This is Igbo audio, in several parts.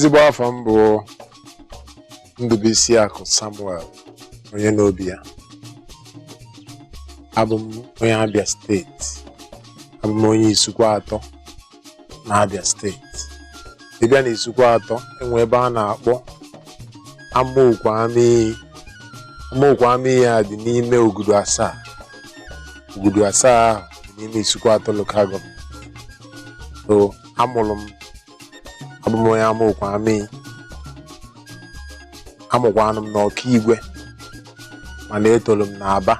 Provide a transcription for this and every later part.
ezigbo afọ m bụ Ndubuisiakụ Samuel onye n'obi ya. Abụ m onye Abia steeti. Abụ m onye Isukwa Atọ na Abia steeti. Ị bịa na Isukwa Atọ enwe ebe a na-akpọ Amaokwu Amiyi. Amaokwu Amiyi a dị n'ime Ogudu Asaa. Ogudu Asaa ahụ dị n'ime Isukwa Atọ local government. So amụrụ m abụ m onye Amaokwu Amiyi. Amụkwanụ m n'Ọkigwe mana etolu m n'Aba.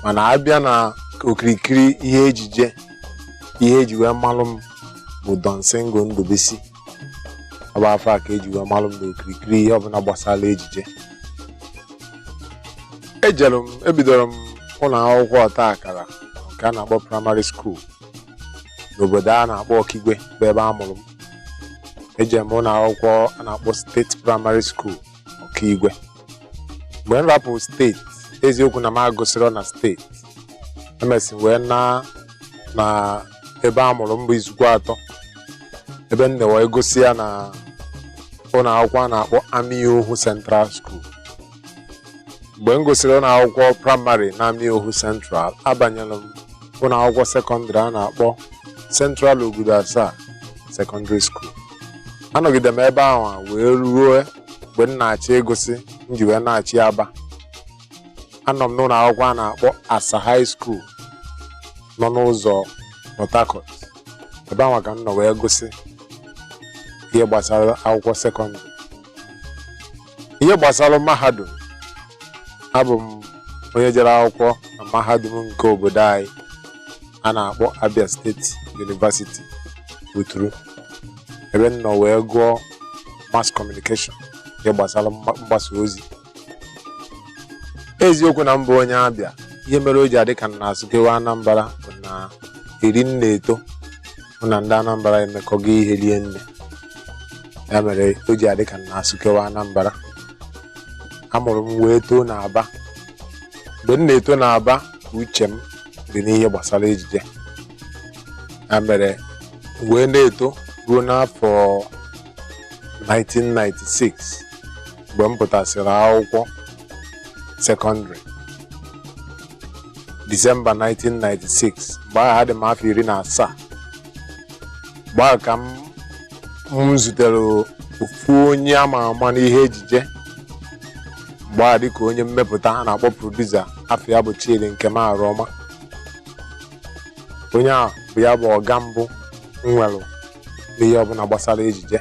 Mana abịa na okirikiri ihe ejije ihe eji wee malụ m bụ Don Singo Ndubuisi. Ọ bụ afọ a ka eji wee malụ m n'okirikiri ihe ọbụla gbasara ejije. Ebidoro m ụlọ akwụkwọ ọta akara nke a na-akpọ primary school n'obodo a na-akpọ Ọkigwe bụ ebe a mụrụ m. Ejem m ụlọ akwụkwọ a na-akpọ steeti primary school Ọkigwe. Mgbe m rapụ steeti, eziokwu na m agụsịrị na steeti, emesi wee na ebe a mụrụ m bụ Isukwa Atọ, ebe m na-wee gosi ya na ụlọ akwụkwọ a na-akpọ Amiohu Central School. Mgbe m gosiri ụlọ akwụkwọ praịmarị na Amiohu Central, abanyere m ụlọ akwụkwọ sekọndịrị a na-akpọ Central Ogudu Asaa Secondary School. Anọgide m ebe ahụ wee ruo mgbe m na-achị egosi m ji wee na-achị Aba. Anọ m n'ụlọ akwụkwọ a na-akpọ Asa High School nọ n'ụzọ Port Harcourt. Ebe ahụ ka m nọ wee gosi ihe gbasara akwụkwọ sekọndịrị. Ihe gbasara mahadum, abụ m onye jere akwụkwọ na mahadum nke obodo anyị a na-akpọ Abia State University Buturu, ebe m nọ wee gụọ mass communication, ihe gbasara mgbasa ozi. Eziokwu na m bụ onye Abia. Ihe mere o ji adị ka m na-asụkewa Anambra bụ na iri m na-eto mụ na ndị Anambra emekọgo ihe rie nne. Ya mere o ji adị ka m na-asụkewa Anambra. Amụrụ m wee too n'Aba. Mgbe m na-eto n'Aba, uche m dị n'ihe gbasara ejije. Ya mere wee na-eto ruo n'afọ 1996 mgbe m pụtasịrị akwụkwọ sekọndịrị. Disemba 1996, mgbe ahụ adị m afọ 17. Mgbe ahụ ka m zutere ofu onye ama ama n'ihe ejije. Mgbe ahụ dịka onye mmepụta a na-akpọ produsa, afọ ya bụ Chidi Nkemaruoma. Onye ahụ bụ ya bụ ọga mbụ m nwere n'ihe ọbụla gbasara ejije.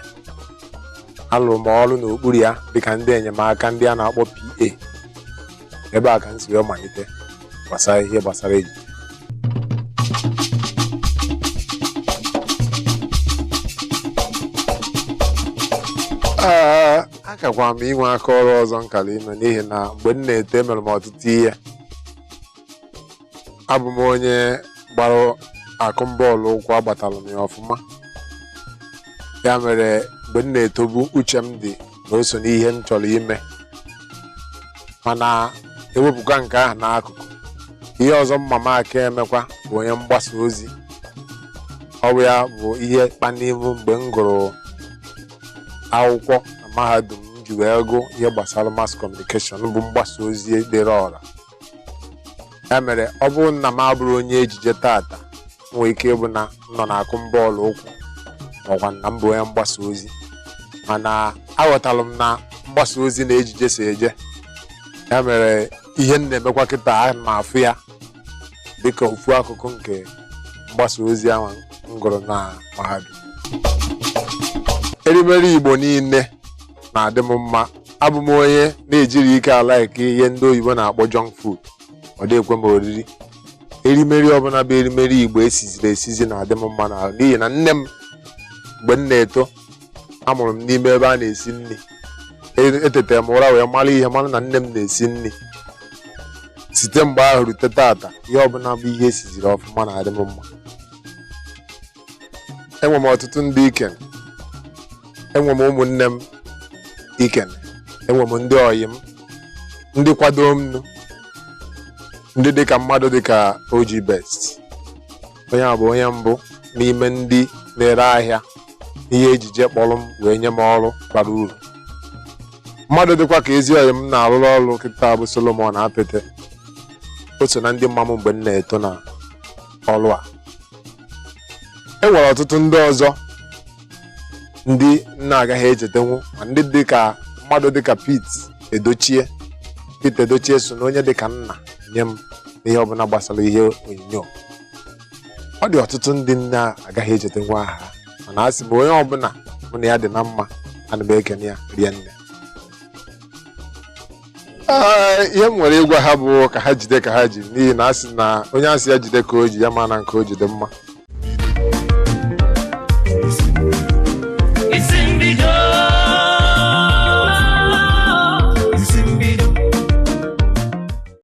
Alụrụ m ọrụ n'okpuru ya dịka ndị enyemaka ndị a na-akpọ PA. Ebe a ka m si wee malite gbasara ihe gbasara ejije. Akakwara m inwe aka ọrụ ọzọ nkara ime n'ihi na mgbe m na-eto emere m ọtụtụ ihe. Abụ m onye gbara akụmbọọlụ ụkwụ, agbatalụ m ya ọfụma. Ya mere mgbe m na-etobu, uche m dị na o so n'ihe m chọrọ ime. Mana ewepụkwa nke ahụ n'akụkụ, ihe ọzọ mma m aka emekwa bụ onye mgbasa ozi. Ọ bụ ya bụ ihe kpanivu mgbe m gụrụ akwụkwọ na mahadum m ji wee gụ ihe gbasara mass communication bụ mgbasa ozi dịrị ọra. Ya mere ọ bụrụ na m abụrụ onye ejije tata, nwee ike ịbụ na m nọ na-akụ bọọlụ ụkwụ maọkwa na m bụ onye mgbasa ozi. Mana aghọtara m na mgbasa ozi na ejije si eje. Ya mere ihe m na-emekwa kịta a ma afụ ya dịka ofu akụkụ nke mgbasa ozi ahụ m gụrụ na mahadum. Erimeri Igbo niile na-adị m mma. Abụ m onye na-ejiri ike ala ike ihe ndị oyibo na-akpọ junk food. Ọ dịkwe m oriri. Erimeri ọbụla bụ erimeri Igbo esiziri esizi na-adị m mma n'ahụ n'ihi na nne m mgbe m na-eto, amụrụ m n'ime ebe a na-esi nri. Etetere m ụra wee mara ihe mara na nne m na-esi nri. Site mgbe ahụ rute tata, ihe ọbụla bụ ihe esiziri ọfụma na-adị m mma. Enwe m ọtụtụ ndị ikene. Enwe m ụmụnne m ikene. Enwe m ndị ọyị m, ndị kwado m nụ, ndị dịka mmadụ dịka OG Best. Onye a bụ onye mbụ n'ime ndị na-ere ahịa ihe ejije kpọrọ m wee nye m ọrụ bara uru. Mmadụ dịkwa ka ezi ọyị m na-arụrụ ọrụ kịta bụ Solomon Apete. O so na ndị mma m mgbe m na-eto na ọrụ a. E nwere ọtụtụ ndị ọzọ ndị na-agaghị echetanwu, ma ndị dịka mmadụ dịka Pete Edochie so na onye dịka nna nye m n'ihe ọbụla gbasara ihe onyonyo. Ọ dị ọtụtụ ndị na-agaghị echetanwu aha ha, mana a sị m onye ọbụla mụ na ya dị na mma, ana m ekene ya rie nne. Ihe m nwere ịgwa ha bụ ka ha jide ka ha ji, n'ihi na a sị na onye asị ya jide ka o ji ya ma na nke o ji dị mma.